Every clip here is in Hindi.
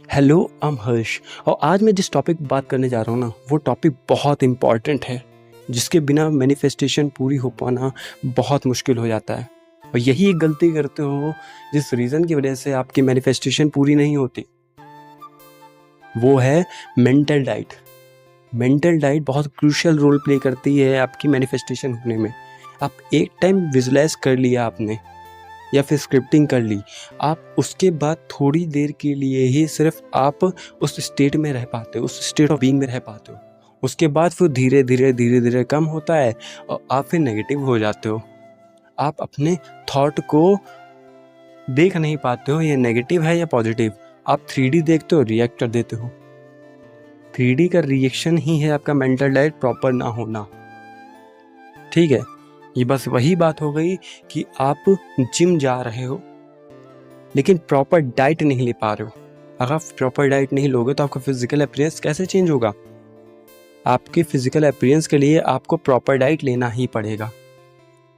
हेलो, आई एम हर्ष और आज मैं जिस टॉपिक पे बात करने जा रहा हूँ ना, वो टॉपिक बहुत इम्पॉर्टेंट है, जिसके बिना मैनिफेस्टेशन पूरी हो पाना बहुत मुश्किल हो जाता है। और यही एक गलती करते हो जिस रीज़न की वजह से आपकी मैनिफेस्टेशन पूरी नहीं होती, वो है मेंटल डाइट। मेंटल डाइट बहुत क्रूशियल रोल प्ले करती है आपकी मैनिफेस्टेशन होने में। आप एक टाइम विजुलाइज कर लिया आपने या फिर स्क्रिप्टिंग कर ली, आप उसके बाद थोड़ी देर के लिए ही सिर्फ आप उस स्टेट में रह पाते हो, उस स्टेट ऑफ बीइंग में रह पाते हो। उसके बाद फिर धीरे धीरे कम होता है और आप फिर नेगेटिव हो जाते हो। आप अपने थॉट को देख नहीं पाते हो, ये नेगेटिव है या पॉजिटिव। आप 3D देखते हो, रिएक्ट कर देते हो। 3D का रिएक्शन ही है आपका मेंटल डाइट प्रॉपर ना होना। ठीक है, ये बस वही बात हो गई कि आप जिम जा रहे हो लेकिन प्रॉपर डाइट नहीं ले पा रहे हो। अगर आप प्रॉपर डाइट नहीं लोगे तो आपका फिजिकल अपीयरेंस कैसे चेंज होगा? आपके फिजिकल अपीयरेंस के लिए आपको प्रॉपर डाइट लेना ही पड़ेगा।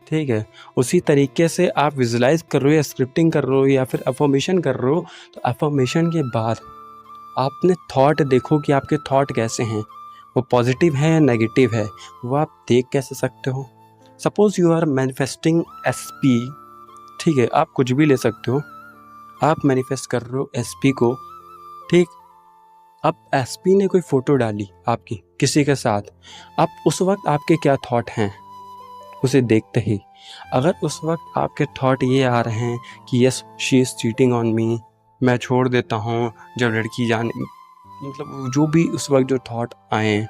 ठीक है, उसी तरीके से आप विजुलाइज कर रहे हो या स्क्रिप्टिंग कर रहे हो या फिर अफर्मेशन कर रहे हो, तो अफर्मेशन के बाद आपने थॉट देखो कि आपके थॉट कैसे हैं, वो पॉजिटिव है या नेगेटिव है, वो आप देख कैसे सकते हो। Suppose you are manifesting SP। ठीक है, आप कुछ भी ले सकते हो। आप मैनिफेस्ट कर रहे हो SP को। ठीक, अब SP ने कोई फ़ोटो डाली आपकी किसी के साथ, अब उस वक्त आपके क्या थॉट हैं उसे देखते ही? अगर उस वक्त आपके थॉट ये आ रहे हैं कि yes she is cheating on me, मैं छोड़ देता हूँ जब लड़की जाने, मतलब जो भी उस वक्त जो थॉट आए,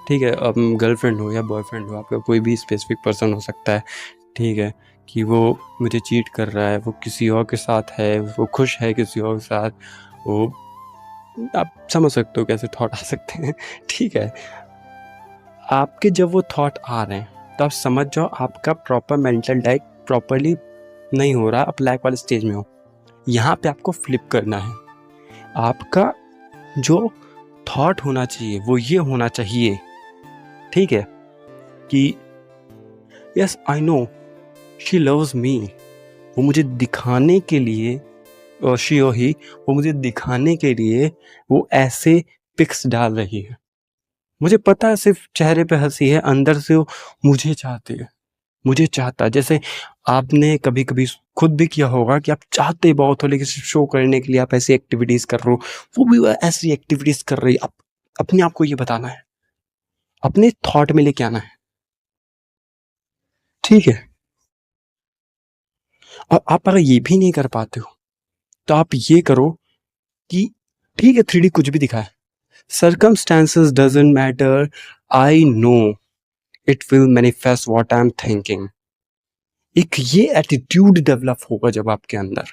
ठीक है, अब गर्लफ्रेंड हो या बॉयफ्रेंड हो, आपका कोई भी स्पेसिफिक पर्सन हो सकता है, ठीक है, कि वो मुझे चीट कर रहा है, वो किसी और के साथ है, वो खुश है किसी और के साथ, वो आप समझ सकते हो कैसे थॉट आ सकते हैं। ठीक है, आपके जब वो थॉट आ रहे हैं तो आप समझ जाओ आपका प्रॉपर मेंटल डाइट प्रॉपरली नहीं हो रहा, आप लैक वाले स्टेज में हो। यहाँ पे आपको फ्लिप करना है। आपका जो थॉट होना चाहिए वो ये होना चाहिए, ठीक है, कि yes I know she loves me. वो मुझे दिखाने के लिए, और शी और ही, वो मुझे दिखाने के लिए वो ऐसे पिक्स डाल रही है। मुझे पता है सिर्फ चेहरे पे हंसी है, अंदर से वो मुझे चाहती है, मुझे चाहता है। जैसे आपने कभी कभी खुद भी किया होगा कि आप चाहते बहुत हो लेकिन सिर्फ शो करने के लिए आप ऐसी एक्टिविटीज कर रहे हो, वो भी वो ऐसी एक्टिविटीज कर रही है। आप अपने आप को ये बताना है, अपने थॉट में लेके आना है। ठीक है, और आप अगर ये भी नहीं कर पाते हो तो आप ये करो कि ठीक है 3D कुछ भी दिखाए, circumstances doesn't matter, I know it will manifest what I'm thinking। एक ये एटीट्यूड डेवलप होगा जब आपके अंदर,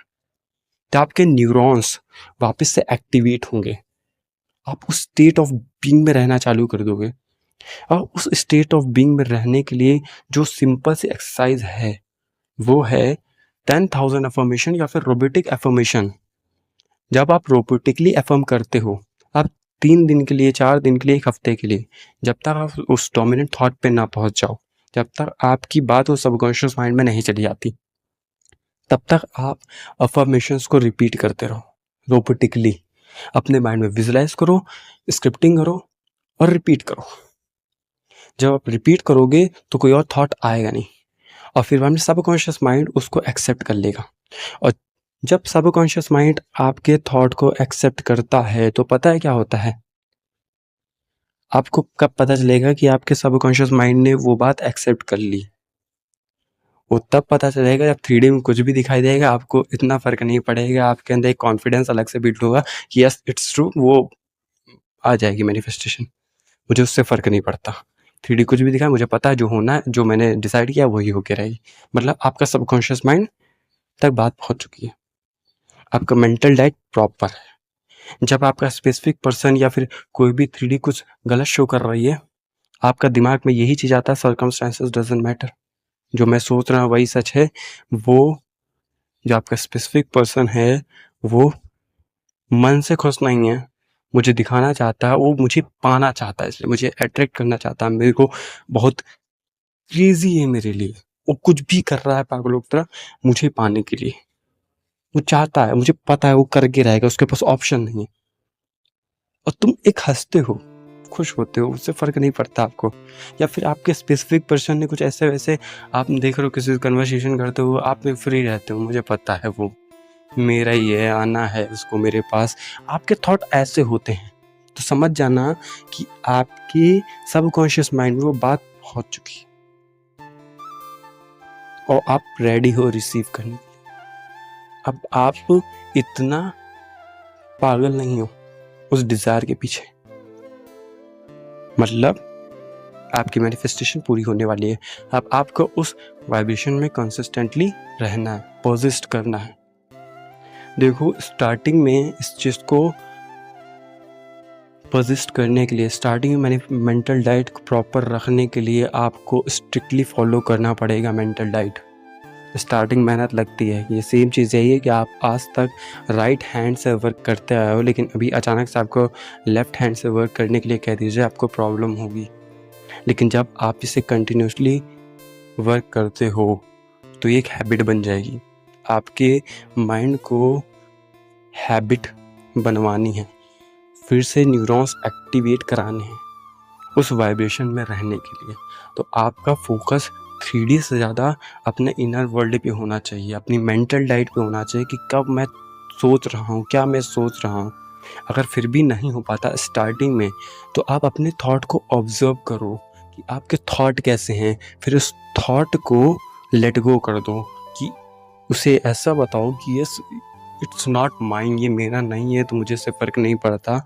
तो आपके न्यूरॉन्स वापस से एक्टिवेट होंगे। आप उस स्टेट ऑफ बीइंग में रहना चालू कर दोगे। और उस स्टेट ऑफ बीइंग में रहने के लिए जो सिंपल सी एक्सरसाइज है वो है 10,000 अफर्मेशन या फिर रोबोटिक अफर्मेशन। जब आप रोबोटिकली अफर्म करते हो, आप 3 दिन के लिए, 4 दिन के लिए, 1 हफ्ते के लिए, जब तक आप उस डोमिनेंट थॉट पे ना पहुंच जाओ, जब तक आपकी बात उस सबकॉन्शियस माइंड में नहीं चली जाती, तब तक आप अफर्मेशंस को रिपीट करते रहो रोबोटिकली। अपने माइंड में विजुलाइज करो, स्क्रिप्टिंग करो और रिपीट करो। जब आप रिपीट करोगे तो कोई और थॉट आएगा नहीं, और फिर हमारे सबकॉन्शियस माइंड उसको एक्सेप्ट कर लेगा। और जब सबकॉन्शियस माइंड आपके थॉट को एक्सेप्ट करता है तो पता है क्या होता है? आपको कब पता चलेगा कि आपके सबकॉन्शियस माइंड ने वो बात एक्सेप्ट कर ली? वो तब पता चलेगा जब 3D में कुछ भी दिखाई देगा, आपको इतना फर्क नहीं पड़ेगा, आपके अंदर एक कॉन्फिडेंस अलग से बिल्ड होगा कि यस इट्स ट्रू, वो आ जाएगी मैनिफेस्टेशन, मुझे उससे फर्क नहीं पड़ता। 3D कुछ भी दिखाए, मुझे पता है जो होना है, जो मैंने डिसाइड किया वही होके रहेगी। मतलब आपका सबकॉन्शियस माइंड तक बात पहुंच चुकी है, आपका मेंटल डाइट प्रॉपर है। जब आपका स्पेसिफिक पर्सन या फिर कोई भी 3D कुछ गलत शो कर रही है, आपका दिमाग में यही चीज़ आता है, सर्कमस्टेंसेस डजंट मैटर, जो मैं सोच रहा हूँ वही सच है। वो जो आपका स्पेसिफिक पर्सन है वो मन से खुश नहीं है, मुझे दिखाना चाहता है, वो मुझे पाना चाहता है, इसलिए मुझे अट्रैक्ट करना चाहता है, मेरे को बहुत क्रेजी है मेरे लिए, वो कुछ भी कर रहा है पागलों की तरह मुझे पाने के लिए। वो चाहता है, मुझे पता है वो करके रहेगा, उसके पास ऑप्शन नहीं है। और तुम एक हंसते हो, खुश होते हो, उससे फ़र्क नहीं पड़ता आपको। या फिर आपके स्पेसिफिक पर्सन ने कुछ ऐसे वैसे, आप देख रहे हो किसी से कन्वर्सेशन करते हो, आप में फ्री रहते हो, मुझे पता है वो मेरा ही है, आना है उसको मेरे पास, आपके थॉट ऐसे होते हैं, तो समझ जाना कि आपके सबकॉन्शियस माइंड में वो बात पहुंच चुकी है और आप रेडी हो रिसीव करने के लिए। अब आप इतना पागल नहीं हो उस डिज़ायर के पीछे, मतलब आपकी मैनिफेस्टेशन पूरी होने वाली है। अब आपको उस वाइब्रेशन में कंसिस्टेंटली रहना है, पोजिस्ट करना है। देखो स्टार्टिंग में इस चीज़ को पोजिस्ट करने के लिए, स्टार्टिंग में मेंटल डाइट को प्रॉपर रखने के लिए आपको स्ट्रिक्टली फॉलो करना पड़ेगा मेंटल डाइट। स्टार्टिंग मेहनत लगती है, ये सेम चीज़ यही है कि आप आज तक राइट हैंड से वर्क करते आए हो, लेकिन अभी अचानक से आपको लेफ़्ट हैंड से वर्क करने के लिए कह दीजिए, आपको प्रॉब्लम होगी। लेकिन जब आप इसे कंटिन्यूसली वर्क करते हो तो ये एक हैबिट बन जाएगी। आपके माइंड को हैबिट बनवानी है, फिर से न्यूरॉन्स एक्टिवेट कराने हैं उस वाइब्रेशन में रहने के लिए। तो आपका फोकस 3D से ज़्यादा अपने इनर वर्ल्ड पे होना चाहिए, अपनी मेंटल डाइट पे होना चाहिए कि कब मैं सोच रहा हूँ, क्या मैं सोच रहा हूँ। अगर फिर भी नहीं हो पाता स्टार्टिंग में, तो आप अपने थॉट को ऑब्जर्व करो कि आपके थॉट कैसे हैं, फिर उस थॉट को लेट गो कर दो, कि उसे ऐसा बताओ कि यस इट्स नॉट माइन, ये मेरा नहीं है, तो मुझे इससे फ़र्क नहीं पड़ता,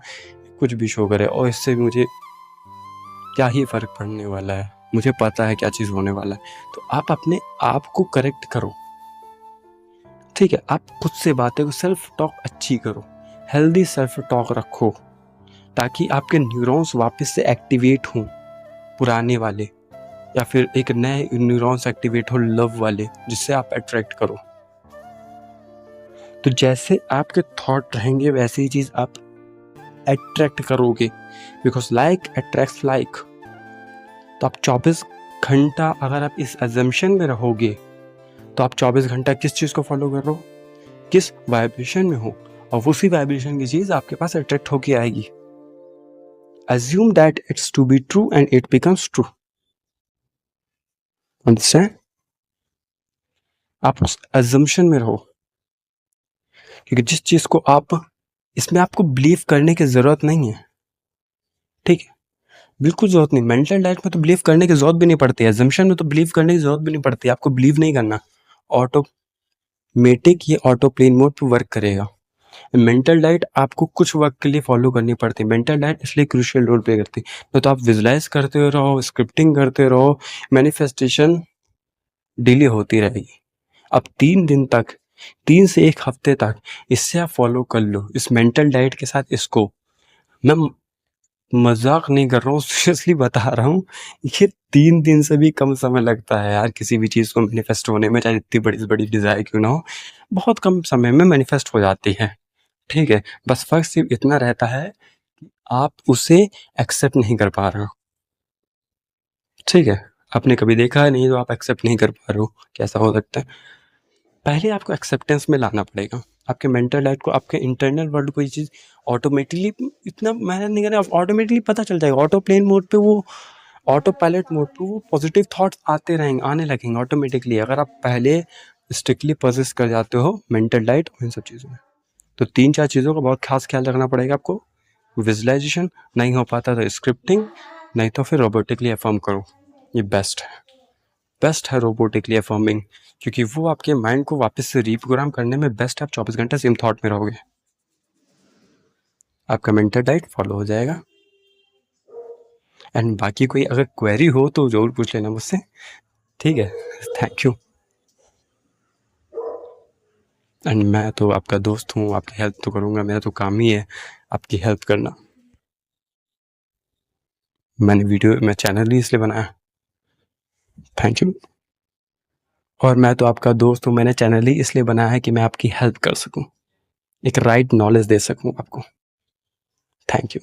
कुछ भी शो करे, और इससे भी मुझे क्या ही फ़र्क पड़ने वाला है, मुझे पता है क्या चीज़ होने वाला है। तो आप अपने आप को करेक्ट करो, ठीक है। आप खुद से बातें को सेल्फ टॉक अच्छी करो, हेल्दी सेल्फ टॉक रखो, ताकि आपके न्यूरॉन्स वापस से एक्टिवेट हों, पुराने वाले, या फिर एक नए न्यूरॉन्स एक्टिवेट हो लव वाले, जिससे आप अट्रैक्ट करो। तो जैसे आपके थॉट रहेंगे वैसे ही चीज़ आप अट्रैक्ट करोगे, बिकॉज लाइक अट्रैक्ट्स लाइक। तो आप 24 घंटा अगर आप इस अजम्पशन में रहोगे, तो आप 24 घंटा किस चीज़ को फॉलो कर रहे हो, किस वाइब्रेशन में हो, और उसी वाइब्रेशन की चीज़ आपके पास अट्रैक्ट होके आएगी। Assume that it's to be true and it becomes true. Understand? आप उस assumption में रहो, क्योंकि जिस चीज़ को आप, इसमें आपको बिलीव करने की ज़रूरत नहीं है, ठीक है, बिल्कुल ज़रूरत नहीं। मेंटल डाइट में तो बिलीव करने की ज़रूरत भी नहीं पड़ती है, assumption में तो बिलीव करने की ज़रूरत भी नहीं पड़ती, आपको बिलीव नहीं करना, ऑटोमेटिक ये ऑटो प्लेन मोड पे वर्क करेगा। मेंटल डाइट आपको कुछ वक्त के लिए फॉलो करनी पड़ती है, मेंटल डाइट इसलिए क्रूशियल रोल प्ले करती है। तो आप विजुलाइज करते रहो, स्क्रिप्टिंग करते रहो, मैनिफेस्टेशन डिले होती रहेगी। अब 3 दिन तक, 3 से 1 हफ्ते तक इससे आप फॉलो कर लो, इस मेंटल डाइट के साथ इसको। मैं मजाक नहीं कर रहा हूँ, सीरियसली बता रहा हूँ, ये 3 दिन से भी कम समय लगता है यार किसी भी चीज़ को मैनिफेस्ट होने में, चाहे इतनी बड़ी से बड़ी डिज़ायर क्यों ना हो, बहुत कम समय में मैनिफेस्ट हो जाती है, ठीक है। बस फ़र्क सिर्फ इतना रहता है कि आप उसे एक्सेप्ट नहीं कर पा रहे हो, ठीक है। आपने कभी देखा है नहीं तो आप एक्सेप्ट नहीं कर पा रहे हो, कैसा हो सकता है। पहले आपको एक्सेप्टेंस में लाना पड़ेगा, आपके मेंटल डाइट को, आपके इंटरनल वर्ल्ड को ये चीज़ ऑटोमेटिकली, इतना मेहनत नहीं करना, ऑटोमेटिकली पता चल जाएगा। ऑटो प्लेन मोड पे वो, ऑटो पायलट मोड पे वो पॉजिटिव थॉट्स आते रहेंगे, आने लगेंगे ऑटोमेटिकली, अगर आप पहले स्ट्रिक्टली पोजेस कर जाते हो मेंटल डाइट और इन सब चीज़ों में। तो 3-4 चीज़ों का बहुत खास ख्याल रखना पड़ेगा आपको। विजुअलाइजेशन नहीं हो पाता तो स्क्रिप्टिंग, नहीं तो फिर रोबोटिकली अफर्म करो, ये बेस्ट है रोबोटिकली अफर्मिंग, क्योंकि वो आपके माइंड को वापस से रीप्रोग्राम करने में बेस्ट है। आप 24 घंटे सेम थॉट में रहोगे, आपका मेंटल डाइट फॉलो हो जाएगा। एंड बाकी कोई अगर क्वेरी हो तो ज़रूर पूछ लेना मुझसे, ठीक है। Thank you. एंड मैं तो आपका दोस्त हूँ, आपकी हेल्प तो करूँगा, मेरा तो काम ही है आपकी हेल्प करना। मैं चैनल ही इसलिए बनाया, थैंक यू। और मैं तो आपका दोस्त हूँ, मैंने चैनल ही इसलिए बनाया है कि मैं आपकी हेल्प कर सकूँ, एक राइट नॉलेज दे सकूँ आपको। Thank you.